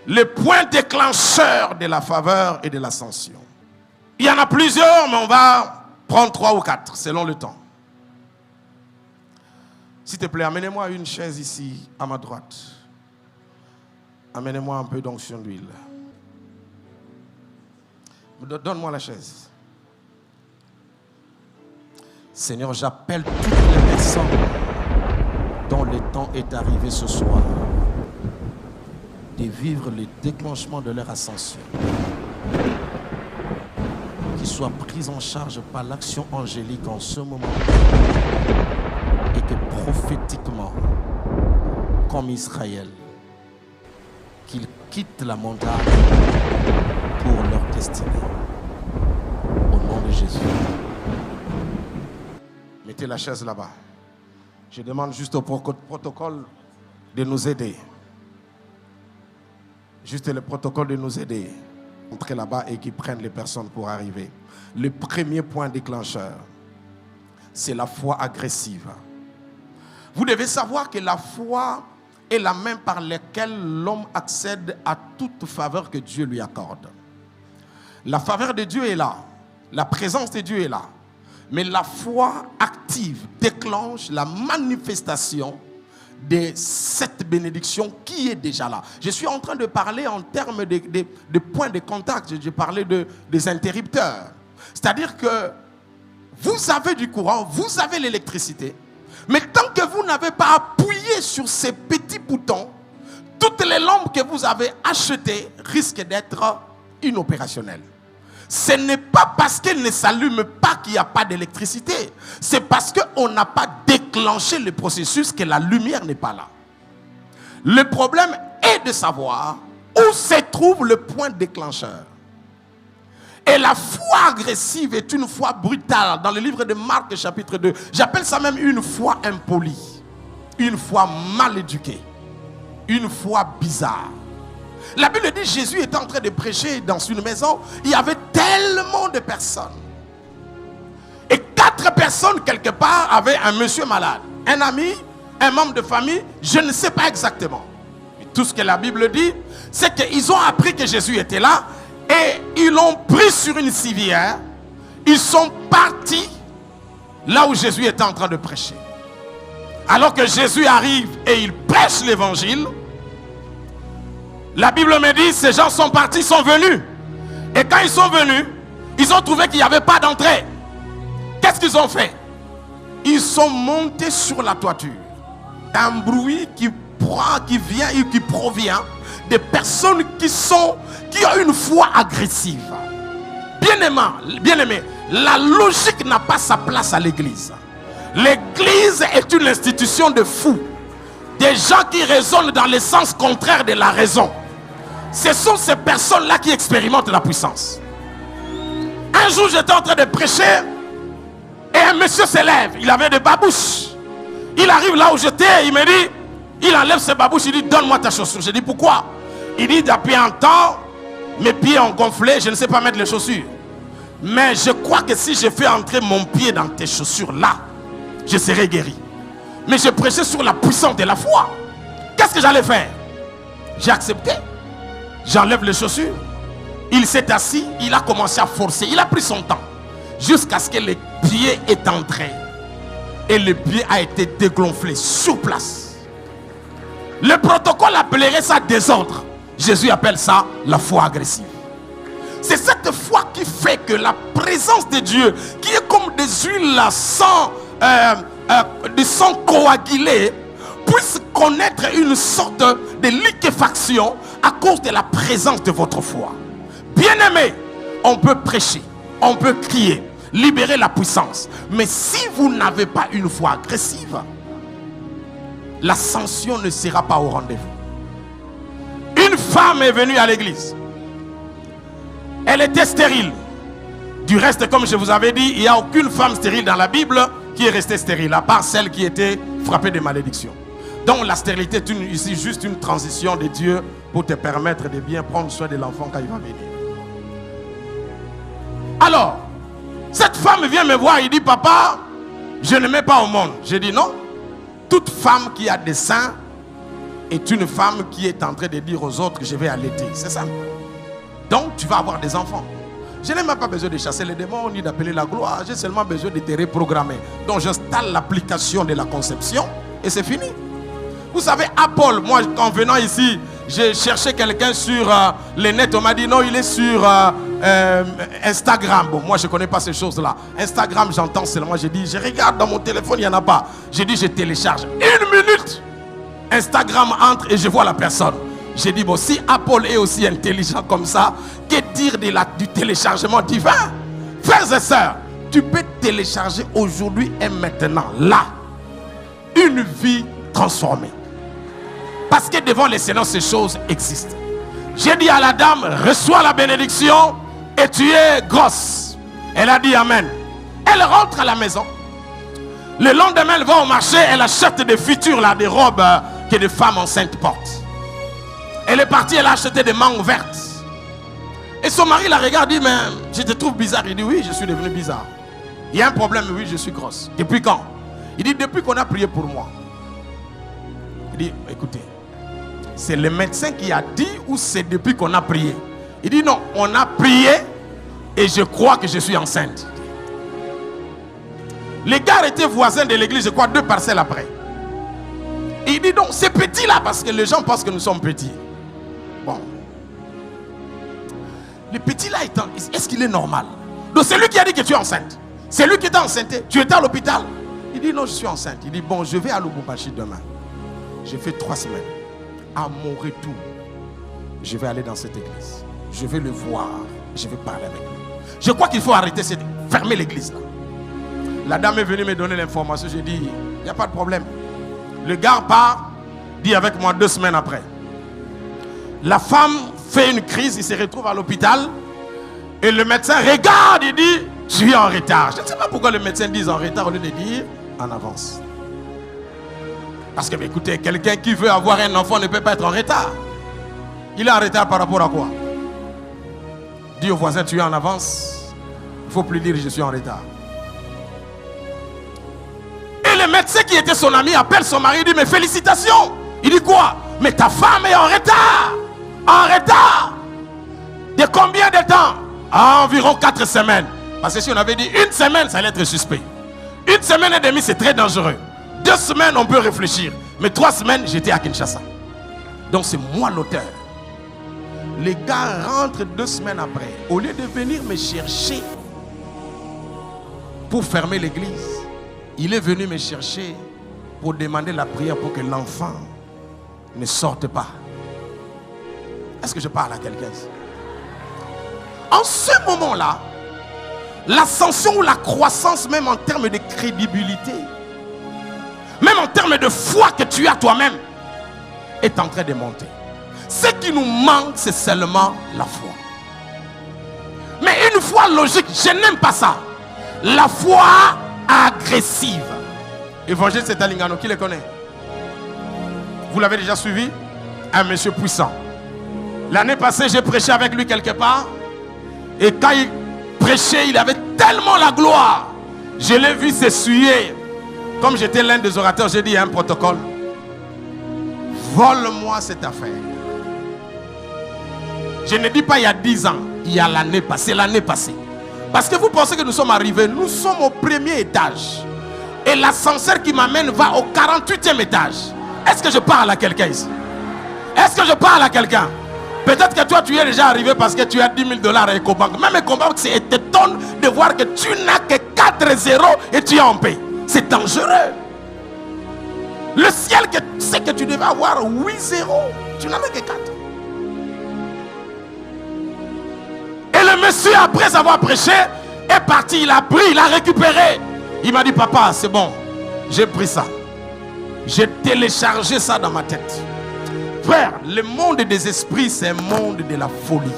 les points déclencheurs de la faveur et de l'ascension. Il y en a plusieurs, mais on va prendre 3 ou 4 selon le temps. S'il te plaît, amenez-moi une chaise ici à ma droite. Amenez-moi un peu d'onction d'huile. Donne-moi la chaise. Seigneur, j'appelle toutes les personnes dont le temps est arrivé ce soir de vivre le déclenchement de leur ascension, qu'ils soient pris en charge par l'action angélique en ce moment et que prophétiquement, comme Israël, qu'ils quittent la montagne pour leur destinée. Au nom de Jésus. Mettez la chaise là-bas. Je demande juste au protocole de nous aider. Juste le protocole de nous aider. Entrez là-bas et qui prennent les personnes pour arriver. Le premier point déclencheur, c'est la foi agressive. Vous devez savoir que la foi est la main par laquelle l'homme accède à toute faveur que Dieu lui accorde. La faveur de Dieu est là. La présence de Dieu est là. Mais la foi active déclenche la manifestation de cette bénédiction qui est déjà là. Je suis en train de parler en termes de points de contact. Je parlais des interrupteurs. C'est-à-dire que vous avez du courant, vous avez l'électricité, mais tant que vous n'avez pas appuyé sur ces petits boutons, toutes les lampes que vous avez achetées risquent d'être inopérationnelles. Ce n'est pas parce qu'elles ne s'allument pas qu'il n'y a pas d'électricité. C'est parce qu'on n'a pas déclenché le processus que la lumière n'est pas là. Le problème est de savoir où se trouve le point déclencheur. Et la foi agressive est une foi brutale. Dans le livre de Marc chapitre 2, j'appelle ça même une foi impolie. Une foi mal éduquée. Une foi bizarre. La Bible dit que Jésus était en train de prêcher dans une maison. Il y avait tellement de personnes. Et 4 personnes quelque part avaient un monsieur malade. Un ami, un membre de famille, je ne sais pas exactement. Mais tout ce que la Bible dit, c'est qu'ils ont appris que Jésus était là. Et ils l'ont pris sur une civière. Ils sont partis là où Jésus était en train de prêcher. Alors que Jésus arrive et il prêche l'évangile, la Bible me dit, ces gens sont partis, sont venus. Et quand ils sont venus, ils ont trouvé qu'il n'y avait pas d'entrée. Qu'est-ce qu'ils ont fait? Ils sont montés sur la toiture. Un bruit qui vient et qui provient des personnes qui ont une foi agressive. Bien-aimé, la logique n'a pas sa place à l'église. L'église est une institution de fous. Des gens qui raisonnent dans le sens contraire de la raison. Ce sont ces personnes-là qui expérimentent la puissance. Un jour, j'étais en train de prêcher et un monsieur se lève. Il avait des babouches. Il arrive là où j'étais, il me dit, il enlève ses babouches, il dit, donne-moi ta chaussure. Je dis, pourquoi? Il dit, depuis un temps, mes pieds ont gonflé, je ne sais pas mettre les chaussures. Mais je crois que si je fais entrer mon pied dans tes chaussures là, je serai guéri. Mais je prêchais sur la puissance de la foi. Qu'est-ce que j'allais faire? J'ai accepté. J'enlève les chaussures. Il s'est assis, il a commencé à forcer. Il a pris son temps. Jusqu'à ce que le pied est entré. Et le pied a été dégonflé sur place. Le protocole appellerait ça désordre. Jésus appelle ça la foi agressive. C'est cette foi qui fait que la présence de Dieu, qui est comme des huiles de sang coagulé, puisse connaître une sorte de liquéfaction à cause de la présence de votre foi. Bien-aimé, on peut prêcher, on peut crier, libérer la puissance. Mais si vous n'avez pas une foi agressive, l'ascension ne sera pas au rendez-vous. Une femme est venue à l'église. Elle était stérile. Du reste, comme je vous avais dit, il n'y a aucune femme stérile dans la Bible qui est restée stérile, à part celle qui était frappée de malédiction. Donc la stérilité est ici juste une transition de Dieu pour te permettre de bien prendre soin de l'enfant quand il va venir. Alors, cette femme vient me voir, il dit, papa, je ne mets pas au monde. J'ai dit non. Toute femme qui a des seins est une femme qui est en train de dire aux autres que je vais allaiter. C'est ça. Donc tu vas avoir des enfants. Je n'ai même pas besoin de chasser les démons ni d'appeler la gloire. J'ai seulement besoin de te reprogrammer. Donc j'installe l'application de la conception et c'est fini. Vous savez, Apple, moi en venant ici, j'ai cherché quelqu'un sur les nets. On m'a dit non, il est sur Instagram. Bon, moi je ne connais pas ces choses-là. Instagram, j'entends seulement. J'ai dit, je regarde dans mon téléphone, il n'y en a pas. J'ai dit, je télécharge. 1 minute. Instagram entre et je vois la personne. J'ai dit, bon, si Apple est aussi intelligent comme ça, que dire du téléchargement divin? Frères et sœurs, tu peux télécharger aujourd'hui et maintenant, là, une vie transformée. Parce que devant les Seigneurs, ces choses existent. J'ai dit à la dame, reçois la bénédiction et tu es grosse. Elle a dit amen. Elle rentre à la maison. Le lendemain, elle va au marché, elle achète des futures, là, des robes que des femmes enceintes portent. Elle est partie, elle a acheté des mangues vertes. Et son mari la regarde, dit, mais je te trouve bizarre. Il dit, oui, je suis devenu bizarre. Il y a un problème, oui, je suis grosse. Depuis quand? Il dit, depuis qu'on a prié pour moi. Il dit, écoutez, c'est le médecin qui a dit ou c'est depuis qu'on a prié? Il dit, non, on a prié et je crois que je suis enceinte. Les gars étaient voisins de l'église, je crois, 2 parcelles après. Et il dit, donc, c'est petit là, parce que les gens pensent que nous sommes petits. Bon. Le petit là, est-ce qu'il est normal? Donc c'est lui qui a dit que tu es enceinte. C'est lui qui était enceinte. Tu étais à l'hôpital? Il dit, non, je suis enceinte. Il dit, bon, je vais à Lubumbashi demain. J'ai fait 3 semaines. À mon retour, je vais aller dans cette église. Je vais le voir. Je vais parler avec lui. Je crois qu'il faut arrêter, fermer l'église là. La dame est venue me donner l'information. J'ai dit, il n'y a pas de problème. Le gars part, dit avec moi 2 semaines après. La femme fait une crise, il se retrouve à l'hôpital. Et le médecin regarde, il dit, tu es en retard. Je ne sais pas pourquoi le médecin dit en retard au lieu de dire en avance. Parce que, écoutez, quelqu'un qui veut avoir un enfant ne peut pas être en retard. Il est en retard par rapport à quoi? Dis au voisin, tu es en avance. Il ne faut plus dire, je suis en retard. Et le médecin qui était son ami appelle son mari, il dit, mais félicitations. Il dit quoi? Mais ta femme est en retard. En retard. De combien de temps? Environ 4 semaines. Parce que si on avait dit 1 semaine, ça allait être suspect. 1 semaine et demie, c'est très dangereux. 2 semaines, on peut réfléchir. Mais 3 semaines, j'étais à Kinshasa. Donc c'est moi l'auteur. Les gars rentrent 2 semaines après. Au lieu de venir me chercher pour fermer l'église, il est venu me chercher pour demander la prière pour que l'enfant ne sorte pas. Est-ce que je parle à quelqu'un ici? En ce moment-là, l'ascension ou la croissance, même en termes de crédibilité, même en termes de foi que tu as toi-même, est en train de monter. Ce qui nous manque, c'est seulement la foi. Mais une foi logique, je n'aime pas ça. La foi agressive. Évangile Setalingano, qui le connaît? Vous l'avez déjà suivi? Un monsieur puissant. L'année passée, j'ai prêché avec lui quelque part. Et quand il prêchait, il avait tellement la gloire. Je l'ai vu s'essuyer. Comme j'étais l'un des orateurs, j'ai dit, il y a un protocole. Vole-moi cette affaire. Je ne dis pas il y a 10 ans. Il y a l'année passée. L'année passée. Parce que vous pensez que nous sommes arrivés. Nous sommes au 1er étage. Et l'ascenseur qui m'amène va au 48e étage. Est-ce que je parle à quelqu'un ici? Est-ce que je parle à quelqu'un? Peut-être que toi tu es déjà arrivé parce que tu as 10 000 $ à EcoBank. Même EcoBank, c'est étonnant de voir que tu n'as que 4 zéros et tu es en paix. C'est dangereux. Le ciel, c'est que tu devais avoir 8 zéros. Tu n'en as que 4. Et le monsieur, après avoir prêché, est parti. Il a pris, il a récupéré. Il m'a dit, papa, c'est bon. J'ai pris ça. J'ai téléchargé ça dans ma tête. Frère, le monde des esprits, c'est un monde de la folie.